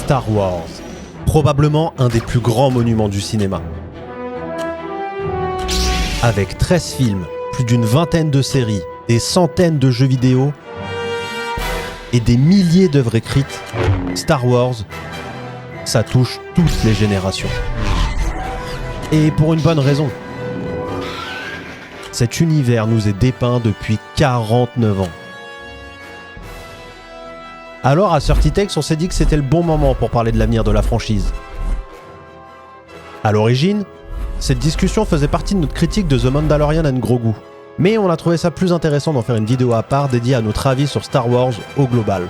Star Wars, probablement un des plus grands monuments du cinéma. Avec 13 films, plus d'une vingtaine de séries, des centaines de jeux vidéo et des milliers d'œuvres écrites, Star Wars, ça touche toutes les générations. Et pour une bonne raison. Cet univers nous est dépeint depuis 49 ans. Alors à Certitex, on s'est dit que c'était le bon moment pour parler de l'avenir de la franchise. À l'origine, cette discussion faisait partie de notre critique de The Mandalorian and Grogu. Mais on a trouvé ça plus intéressant d'en faire une vidéo à part dédiée à notre avis sur Star Wars au global.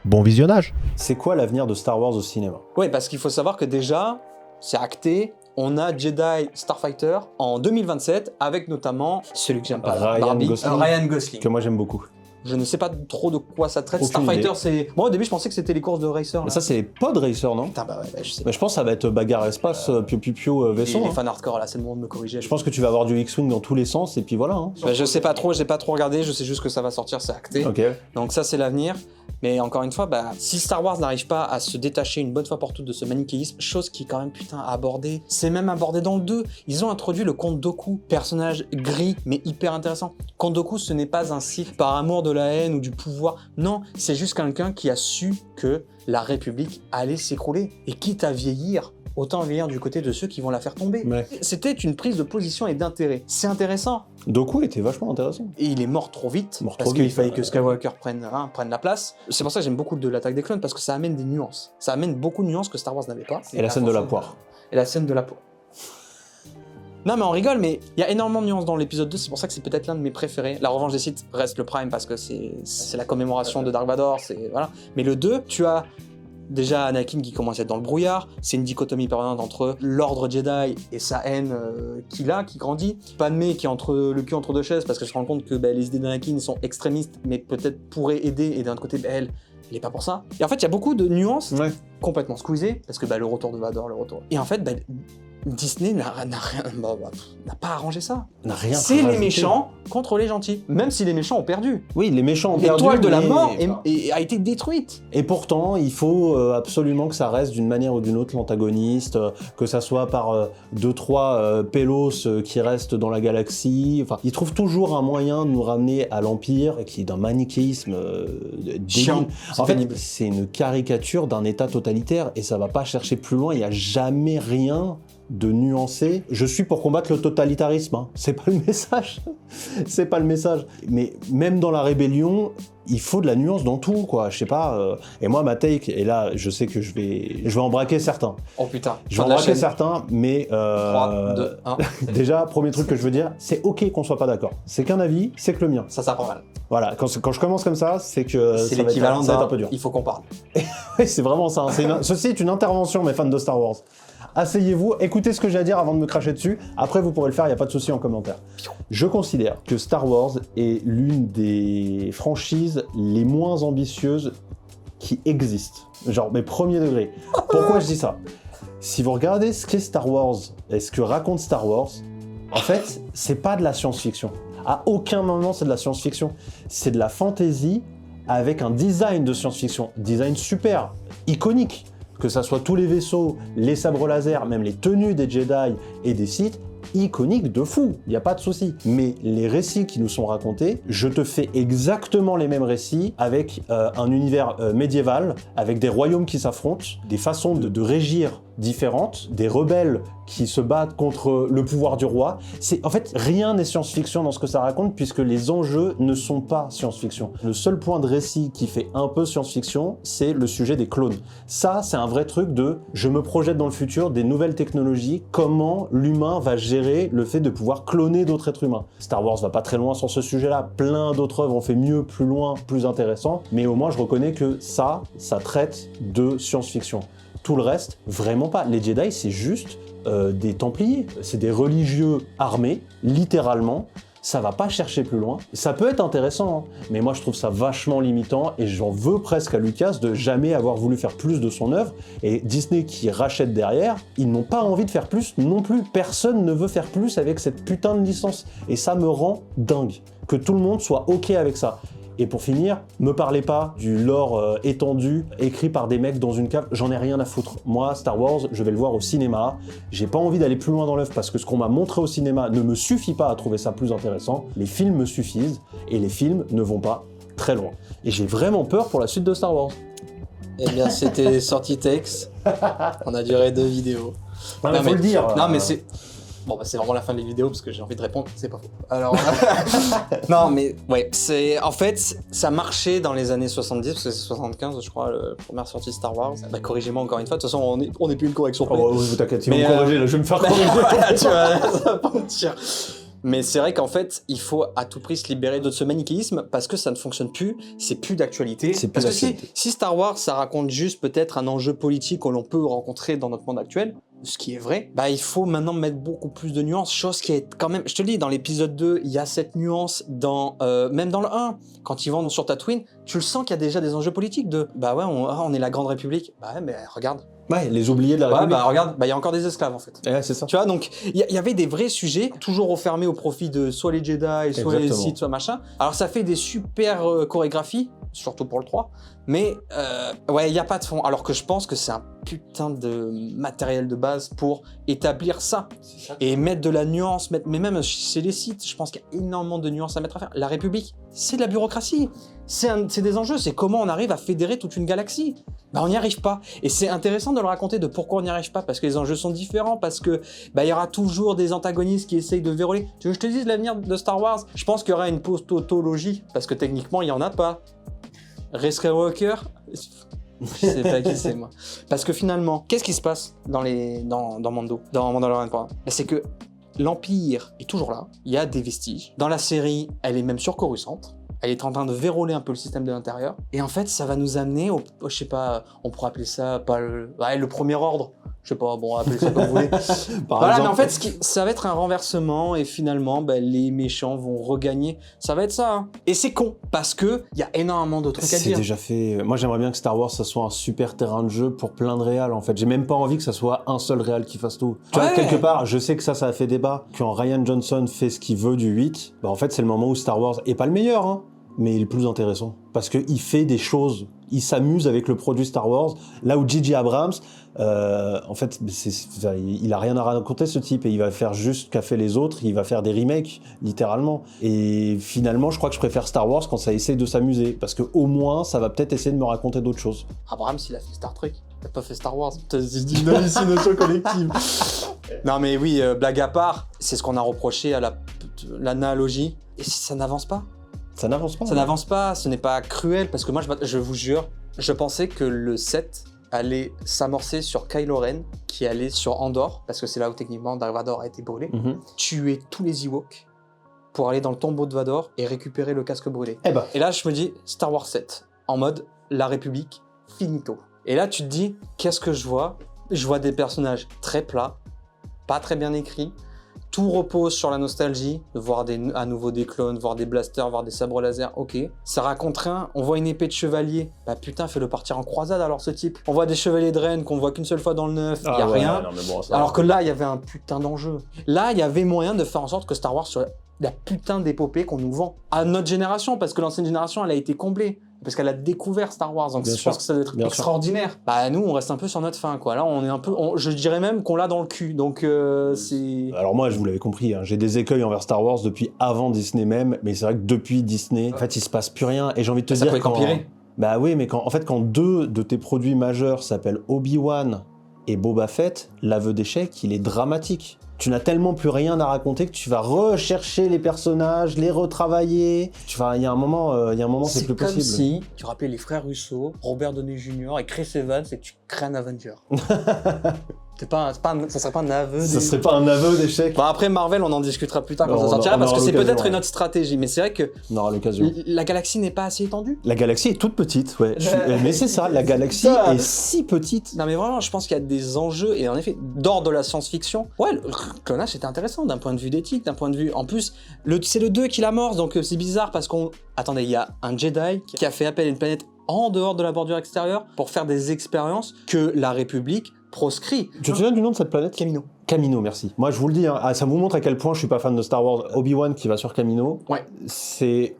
Bon visionnage. C'est quoi l'avenir de Star Wars au cinéma? Oui, parce qu'il faut savoir que déjà, c'est acté, on a Jedi Starfighter en 2027, avec notamment celui que j'aime pas, Ryan Gosling. Que moi j'aime beaucoup. Je ne sais pas trop de quoi ça traite. Aucune Starfighter, idée. c'est... Moi au début je pensais que c'était les courses de racer. Mais ça c'est Pod Racer, non? Putain, bah ouais, je sais. Mais je pense que ça va être bagarre espace, piou-piou-piou, vaisseau. Les hein. fans hardcore là, c'est le moment de me corriger. Je pense que tu vas avoir du X-Wing dans tous les sens et puis voilà. Hein. Bah, je sais pas trop, j'ai pas trop regardé, je sais juste que ça va sortir, c'est acté. Ok. Donc ça c'est l'avenir. Mais encore une fois, bah, si Star Wars n'arrive pas à se détacher une bonne fois pour toutes de ce manichéisme, chose qui est quand même putain abordée, c'est même abordé dans le 2. Ils ont introduit le Comte Dooku, personnage gris mais hyper intéressant. Comte Dooku, ce n'est pas un Sith par amour de la haine ou du pouvoir. Non, c'est juste quelqu'un qui a su que la République allait s'écrouler. Et quitte à vieillir, autant vieillir du côté de ceux qui vont la faire tomber. Ouais. C'était une prise de position et d'intérêt. C'est intéressant. Dooku était vachement intéressant. Et il est mort trop vite, Mort parce trop qu'il vite, fallait ouais. que Skywalker prenne la place. C'est pour ça que j'aime beaucoup de l'Attaque des Clones, parce que ça amène des nuances. Ça amène beaucoup de nuances que Star Wars n'avait pas. Et la scène de la poire. Et la scène de la poire. Non mais on rigole, mais il y a énormément de nuances dans l'épisode 2, c'est pour ça que c'est peut-être l'un de mes préférés. La Revanche des Sith reste le prime, parce que c'est la commémoration de Dark Vador, c'est... Voilà. Mais le 2, tu as... Déjà Anakin qui commence à être dans le brouillard, c'est une dichotomie permanente entre l'ordre Jedi et sa haine qu'il a, qui grandit. Padmé qui est le cul entre deux chaises parce qu'elle se rend compte que les idées d'Anakin sont extrémistes mais peut-être pourraient aider, et d'un autre côté elle est pas pour ça. Et en fait il y a beaucoup de nuances complètement squeezées parce que le retour de Vador, le retour. Et en fait Disney n'a pas arrangé ça. N'a rien. C'est les rajouté. méchants contre les gentils, même si les méchants ont perdu. Oui, les méchants ont perdu. L'étoile de la mais- mort a été détruite. Et pourtant, il faut absolument que ça reste d'une manière ou d'une autre l'antagoniste, que ça soit par 2-3 pélos qui restent dans la galaxie. Enfin, ils trouvent toujours un moyen de nous ramener à l'Empire, qui est d'un manichéisme Chiant. débile. C'est En fait, pénible. c'est une caricature d'un État totalitaire et ça va pas chercher plus loin. Il y a jamais rien de nuancé. Je suis pour combattre le totalitarisme. Hein. C'est pas le message. C'est pas le message. Mais même dans la rébellion, il faut de la nuance dans tout, quoi. Je sais pas. Et moi, ma take, et là, je sais que je vais en braquer certains. Oh putain. Je vais en braquer certains, mais 3, 2, 1. déjà, premier truc que je veux dire, c'est ok qu'on soit pas d'accord. C'est qu'un avis, c'est que le mien. Ça prend mal. Voilà. Quand je commence comme ça, c'est que C'est ça va être- l'équivalent ça va être d'un un peu dur. il faut qu'on parle. Oui, c'est vraiment ça. Ceci est une intervention, mes fans de Star Wars. Asseyez-vous, écoutez ce que j'ai à dire avant de me cracher dessus. Après, vous pourrez le faire, il n'y a pas de souci en commentaire. Je considère que Star Wars est l'une des franchises les moins ambitieuses qui existent. Genre, mes premiers degrés. Pourquoi je dis ça? Si vous regardez ce qu'est Star Wars et ce que raconte Star Wars, en fait, c'est pas de la science-fiction. À aucun moment, c'est de la science-fiction. C'est de la fantasy avec un design de science-fiction. Design super, iconique. Que ça soit tous les vaisseaux, les sabres laser, même les tenues des Jedi et des Sith, iconique de fou, il n'y a pas de souci. Mais les récits qui nous sont racontés, je te fais exactement les mêmes récits avec un univers médiéval, avec des royaumes qui s'affrontent, des façons de régir différentes, des rebelles qui se battent contre le pouvoir du roi. En fait, rien n'est science-fiction dans ce que ça raconte puisque les enjeux ne sont pas science-fiction. Le seul point de récit qui fait un peu science-fiction, c'est le sujet des clones. Ça, c'est un vrai truc de je me projette dans le futur, des nouvelles technologies, comment l'humain va gérer le fait de pouvoir cloner d'autres êtres humains. Star Wars va pas très loin sur ce sujet-là, plein d'autres œuvres ont fait mieux, plus loin, plus intéressant, mais au moins je reconnais que ça traite de science-fiction. Tout le reste, vraiment pas. Les Jedi, c'est juste des Templiers. C'est des religieux armés, littéralement. Ça va pas chercher plus loin. Ça peut être intéressant, hein, mais moi je trouve ça vachement limitant et j'en veux presque à Lucas de jamais avoir voulu faire plus de son œuvre. Et Disney qui rachète derrière, ils n'ont pas envie de faire plus non plus. Personne ne veut faire plus avec cette putain de licence. Et ça me rend dingue. Que tout le monde soit ok avec ça. Et pour finir, me parlez pas du lore étendu, écrit par des mecs dans une cave, j'en ai rien à foutre. Moi, Star Wars, je vais le voir au cinéma. J'ai pas envie d'aller plus loin dans l'œuvre parce que ce qu'on m'a montré au cinéma ne me suffit pas à trouver ça plus intéressant. Les films me suffisent et les films ne vont pas très loin. Et j'ai vraiment peur pour la suite de Star Wars. Eh bien, c'était Sortie Tex. On a duré 2 vidéos. Non, mais faut le dire. Non, mais c'est... Bon, bah, c'est vraiment la fin des vidéos parce que j'ai envie de répondre, c'est pas faux. Alors... non, mais ouais, c'est... En fait, ça marchait dans les années 70, parce que c'est 75, je crois, la première sortie de Star Wars. Bah, corrigez-moi encore une fois, de toute façon, on est plus une correction près. Oh, oui, t'inquiète, ils vont Mais, me corriger, là, je vais me faire corriger. Voilà, tu vois, ça va pas mentir. Mais c'est vrai qu'en fait, il faut à tout prix se libérer de ce manichéisme parce que ça ne fonctionne plus, c'est plus d'actualité. C'est plus Parce que d'actualité. si Star Wars, ça raconte juste peut-être un enjeu politique que l'on peut rencontrer dans notre monde actuel, ce qui est vrai, bah il faut maintenant mettre beaucoup plus de nuances, chose qui est quand même, je te le dis, dans l'épisode 2, il y a cette nuance, même dans le 1, quand ils vont sur Tatooine, tu le sens qu'il y a déjà des enjeux politiques de, bah ouais, on est la Grande République, bah ouais, mais regarde. Ouais, les oubliés de la Ouais, République. bah regarde, bah il y a encore des esclaves en fait. Ouais, c'est ça. Tu vois, donc il y avait des vrais sujets, toujours refermés au profit de soit les Jedi, soit les Exactement. Sith, soit machin. Alors ça fait des super chorégraphies, surtout pour le 3, mais ouais, il n'y a pas de fond. Alors que je pense que c'est un putain de matériel de base pour établir ça. Et mettre de la nuance, mais même chez les Sith, je pense qu'il y a énormément de nuances à mettre à faire. La République, c'est de la bureaucratie. C'est des enjeux, c'est comment on arrive à fédérer toute une galaxie. Bah on n'y arrive pas. Et c'est intéressant de le raconter de pourquoi on n'y arrive pas, parce que les enjeux sont différents, parce que bah il y aura toujours des antagonistes qui essayent de verrouiller. Tu veux que je te dise l'avenir de Star Wars? Je pense qu'il y aura une post-tautologie, parce que techniquement il y en a pas. Rey Skywalker, je sais pas qui c'est moi. Parce que finalement, qu'est-ce qui se passe dans Mando, dans Mandalorian, pardon? C'est que l'Empire est toujours là, il y a des vestiges. Dans la série, elle est même sur Coruscant. Elle est en train de verrouiller un peu le système de l'intérieur. Et en fait, ça va nous amener je sais pas, on pourrait appeler ça pas le premier ordre. Je sais pas, bon, appelez ça comme vous voulez. Voilà, mais en fait, ça va être un renversement et finalement, bah, les méchants vont regagner. Ça va être ça. Hein. Et c'est con, parce que il y a énormément de trucs à C'est dire. déjà fait. Moi, j'aimerais bien que Star Wars, ça soit un super terrain de jeu pour plein de réals, en fait. J'ai même pas envie que ça soit un seul réal qui fasse tout. Tu vois, quelque part, je sais que ça a fait débat. Quand Rian Johnson fait ce qu'il veut du 8, bah, en fait, c'est le moment où Star Wars est pas le meilleur, hein, mais il est le plus intéressant. Parce qu'il fait des choses. Il s'amuse avec le produit Star Wars. Là où J.J. Abrams, en fait, il a rien à raconter, ce type, et il va faire juste ce qu'a fait les autres. Il va faire des remakes, littéralement. Et finalement, je crois que je préfère Star Wars quand ça essaye de s'amuser, parce que au moins, ça va peut-être essayer de me raconter d'autres choses. Abrams, il a fait Star Trek. Il a pas fait Star Wars. C'est une hallucination collective. Non, mais oui, blague à part, c'est ce qu'on a reproché à l'analogie. Et si ça n'avance pas? Ça n'avance pas. Ça n'avance pas, ce n'est pas cruel, parce que moi, je vous jure, je pensais que le 7 allait s'amorcer sur Kylo Ren, qui allait sur Andorre, parce que c'est là où techniquement Dark Vador a été brûlé, tuer tous les Ewoks pour aller dans le tombeau de Vador et récupérer le casque brûlé. Et là, je me dis, Star Wars 7, en mode La République, finito. Et là, tu te dis, qu'est-ce que je vois? Je vois des personnages très plats, pas très bien écrits. Tout repose sur la nostalgie, de voir à nouveau des clones, voir des blasters, voir des sabres laser, ok. Ça raconte rien, on voit une épée de chevalier, bah putain, fais-le partir en croisade alors ce type. On voit des chevaliers de Rennes qu'on voit qu'une seule fois dans le 9, y a rien. Non, mais bon, ça Alors que là, il y avait un putain d'enjeu. Là, il y avait moyen de faire en sorte que Star Wars soit la putain d'épopée qu'on nous vend. À notre génération, parce que l'ancienne génération, elle a été comblée. Parce qu'elle a découvert Star Wars, donc je pense que ça doit être extraordinaire. Bah nous, on reste un peu sur notre fin, quoi. Là, on est un peu, je dirais même qu'on l'a dans le cul, donc c'est... Alors moi, je vous l'avais compris, hein, j'ai des écueils envers Star Wars depuis avant Disney même, mais c'est vrai que depuis Disney, en fait, il se passe plus rien. Et j'ai envie de te dire Ça pouvait qu'empirer. Bah oui, mais quand deux de tes produits majeurs s'appellent Obi-Wan et Boba Fett, l'aveu d'échec, il est dramatique. Tu n'as tellement plus rien à raconter que tu vas rechercher les personnages, les retravailler. Il y a un moment, c'est plus possible. C'est comme si tu rappelais les frères Russo, Robert Downey Jr. et Chris Evans et que tu crées un Avenger. Ça serait pas un aveu. Ça serait pas un aveu d'échec. Bon, après Marvel, on en discutera plus tard quand ça sortira parce que c'est peut-être une autre stratégie. Mais c'est vrai que on aura l'occasion. La galaxie n'est pas assez étendue. La galaxie est toute petite, ouais. Mais c'est ça, la galaxie est si petite. Non mais vraiment, je pense qu'il y a des enjeux et en effet, d'ordre de la science-fiction. Ouais, le clonage c'était intéressant d'un point de vue d'éthique, d'un point de vue. En plus, c'est le 2 qui l'amorce, donc c'est bizarre parce qu'on. Attendez, il y a un Jedi qui a fait appel à une planète en dehors de la bordure extérieure pour faire des expériences que la République proscrit. Tu te souviens du nom de cette planète? Kamino. Kamino, merci. Moi, je vous le dis, hein, ça vous montre à quel point je suis pas fan de Star Wars. Obi-Wan qui va sur Kamino, ouais. C'est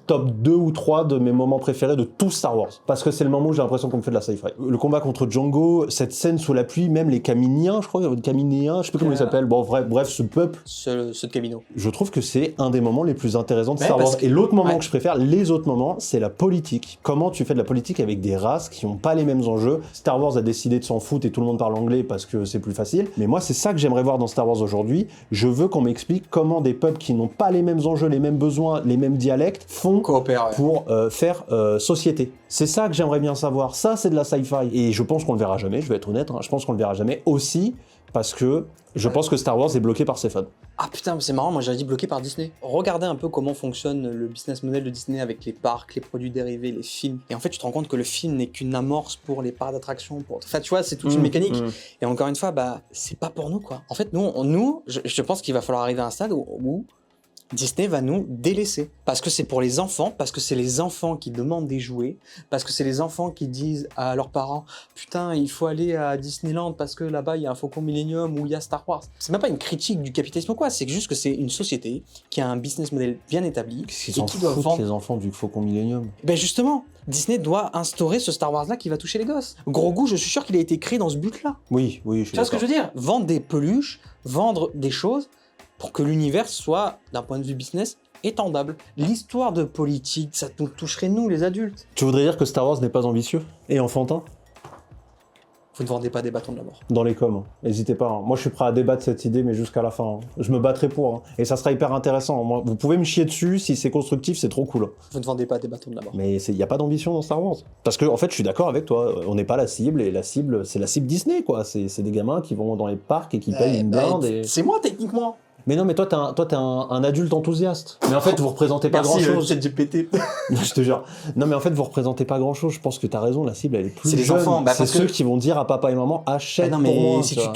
top 2 ou 3 de mes moments préférés de tout Star Wars. Parce que c'est le moment où j'ai l'impression qu'on me fait de la sci-fi. Le combat contre Django, cette scène sous la pluie, même les Caminiens, je crois, Caminéens, je sais plus comment ils s'appellent. Bon, bref, ce peuple. Ceux de Camino. Je trouve que c'est un des moments les plus intéressants de Ouais, Star parce Wars. que- Et l'autre moment ouais. que je préfère, les autres moments, c'est la politique. Comment tu fais de la politique avec des races qui n'ont pas les mêmes enjeux. Star Wars a décidé de s'en foutre et tout le monde parle anglais parce que c'est plus facile. Mais moi, c'est ça que j'aimerais voir dans Star Wars aujourd'hui. Je veux qu'on m'explique comment des peuples qui n'ont pas les mêmes enjeux, les mêmes besoins, les mêmes dialectes font Coopère, ouais. pour faire société. C'est ça que j'aimerais bien savoir. Ça, c'est de la sci-fi. Et je pense qu'on le verra jamais, je vais être honnête. Je pense qu'on le verra jamais aussi parce que je pense que Star Wars est bloqué par ses fans. Ah putain, c'est marrant, moi j'avais dit bloqué par Disney. Regardez un peu comment fonctionne le business model de Disney avec les parcs, les produits dérivés, les films. Et en fait, tu te rends compte que le film n'est qu'une amorce pour les parcs d'attraction. Enfin, tu vois, c'est toute une mécanique. Et encore une fois, bah, c'est pas pour nous, quoi. En fait, je pense qu'il va falloir arriver à un stade où Disney va nous délaisser. Parce que c'est pour les enfants, parce que c'est les enfants qui demandent des jouets, parce que c'est les enfants qui disent à leurs parents « Putain, il faut aller à Disneyland parce que là-bas, il y a un Faucon Millenium ou il y a Star Wars. » C'est même pas une critique du capitalisme ou quoi, c'est juste que c'est une société qui a un business model bien établi Qu'est-ce qu'ils et s'en qui doit foutent, vendre. les enfants du Faucon Millenium? Ben justement, Disney doit instaurer ce Star Wars-là qui va toucher les gosses. Grogu, je suis sûr qu'il a été créé dans ce but-là. Oui, je suis Tu vois ce que je veux dire? Vendre des peluches, vendre des choses pour que l'univers soit, d'un point de vue business, étendable. L'histoire de politique, ça nous toucherait nous, les adultes. Tu voudrais dire que Star Wars n'est pas ambitieux et enfantin? Vous ne vendez pas des bâtons de la mort. Dans les coms, n'hésitez pas. Moi, je suis prêt à débattre cette idée, mais jusqu'à la fin. Je me battrai pour. Et ça sera hyper intéressant. Moi, vous pouvez me chier dessus, si c'est constructif, c'est trop cool. Vous ne vendez pas des bâtons de la mort. Mais il n'y a pas d'ambition dans Star Wars. Parce que, en fait, je suis d'accord avec toi. On n'est pas la cible, et la cible, c'est la cible Disney, quoi. C'est des gamins qui vont dans les parcs et qui payent une blinde. Et... C'est moi, techniquement. Mais non, mais toi, t'es un adulte enthousiaste. Mais en fait, vous représentez pas grand-chose. ChatGPT. Je te jure. Non, mais en fait, vous représentez pas grand-chose. Je pense que t'as raison, la cible, elle est plus C'est les jeune. enfants. Bah, c'est parce ceux que- qui vont dire à papa et maman, achète non, mais pour moi. si tu tu vois.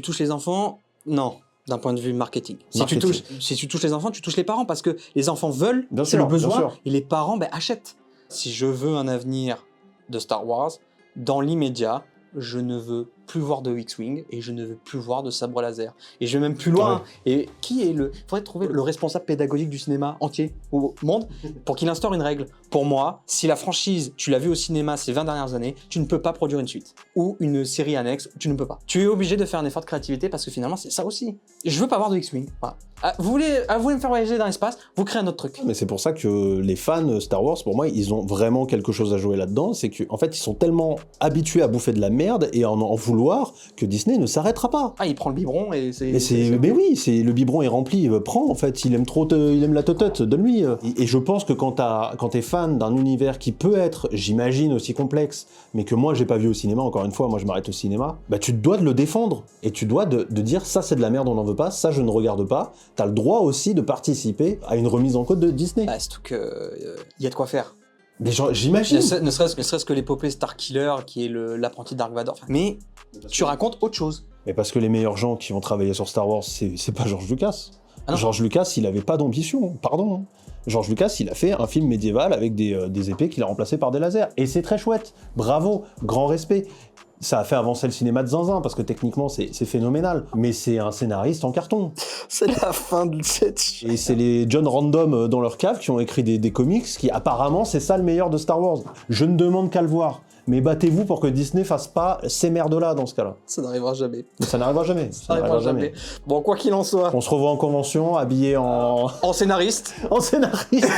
touches les enfants, non. D'un point de vue marketing. Marketing. Si tu touches les enfants, tu touches les parents parce que les enfants veulent, Bien c'est sûr, le besoin, bien sûr. et les parents achètent. Si je veux un avenir de Star Wars, dans l'immédiat, je ne veux plus voir de X-Wing et je ne veux plus voir de sabre laser. Et je vais même plus loin. Et qui est il faudrait trouver le responsable pédagogique du cinéma entier au monde pour qu'il instaure une règle. Pour moi, si la franchise, tu l'as vu au cinéma ces 20 dernières années, tu ne peux pas produire une suite. Ou une série annexe, tu ne peux pas. Tu es obligé de faire un effort de créativité parce que finalement, c'est ça aussi. Je veux pas voir de X-Wing. Voilà. Vous voulez me faire voyager dans l'espace, vous créez un autre truc. Mais c'est pour ça que les fans Star Wars, pour moi, ils ont vraiment quelque chose à jouer là-dedans. C'est qu'en fait, ils sont tellement habitués à bouffer de la merde et à en vouloir que Disney ne s'arrêtera pas. Ah, il prend le biberon et c'est... Mais oui, le biberon est rempli. Prends, en fait, il aime trop, il aime la totote, donne-lui. Et je pense que quand t'es fan d'un univers qui peut être, j'imagine, aussi complexe, mais que moi j'ai pas vu au cinéma, encore une fois, moi je m'arrête au cinéma, bah tu te dois de le défendre. Et tu dois de dire ça c'est de la merde, on n'en veut pas, ça je ne regarde pas. T'as le droit aussi de participer à une remise en cause de Disney. Bah, surtout que y a de quoi faire. Mais j'imagine. Ne serait-ce que l'épopée Starkiller, qui est l'apprenti de Dark Vador. Mais tu racontes autre chose. Mais parce que les meilleurs gens qui ont travaillé sur Star Wars, c'est pas George Lucas. Ah non. George Lucas, il avait pas d'ambition, pardon. George Lucas, il a fait un film médiéval avec des épées qu'il a remplacées par des lasers. Et c'est très chouette. Bravo, grand respect. Ça a fait avancer le cinéma de zinzin, parce que techniquement, c'est phénoménal. Mais c'est un scénariste en carton. C'est la fin de cette... Et c'est les John Random dans leur cave qui ont écrit des comics qui, apparemment, c'est ça le meilleur de Star Wars. Je ne demande qu'à le voir. Mais battez-vous pour que Disney fasse pas ces merdes-là dans ce cas-là. Ça n'arrivera jamais. Ça n'arrivera jamais. Ça n'arrivera jamais. Bon, quoi qu'il en soit, On se revoit en convention, habillés en scénariste, scénariste.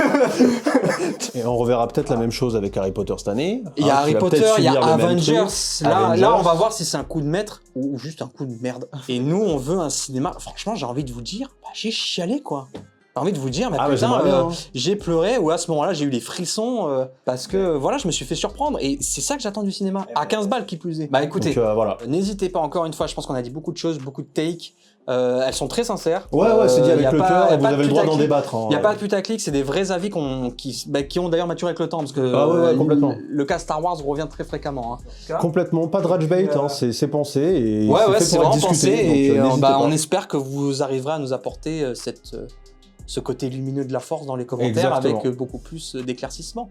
Et on reverra peut-être la même chose avec Harry Potter cette année. il y a Hein, Harry qui va Potter, peut-être il y a subir le même Avengers. truc. Là, Avengers. là, on va voir si c'est un coup de maître ou juste un coup de merde. Et nous, on veut un cinéma... Franchement, j'ai envie de vous dire, j'ai chialé, quoi. J'ai envie de vous dire, mais Ah, mais putain, j'aimerais bien, hein. j'ai pleuré, ou à ce moment-là, j'ai eu des frissons, parce que, voilà, je me suis fait surprendre. Et c'est ça que j'attends du cinéma. À 15 balles qui plus est. Bah écoutez, Donc, voilà. n'hésitez pas, encore une fois, je pense qu'on a dit beaucoup de choses, beaucoup de takes. Elles sont très sincères. Ouais, c'est dit y avec a le pas- cœur y a et vous pas de avez le droit d'en putaclic. débattre. Il n'y a pas de putaclic, c'est des vrais avis qui ont d'ailleurs maturé avec le temps, parce que Ah ouais, complètement. le cas Star Wars revient très fréquemment. Hein. Complètement, pas de rage bait, hein, c'est pensé et Ouais, c'est fait c'est pour être vraiment pensé, discuté. et donc, n'hésitez pas. on espère que vous arriverez à nous apporter ce côté lumineux de la force dans les commentaires Exactement. avec beaucoup plus d'éclaircissement.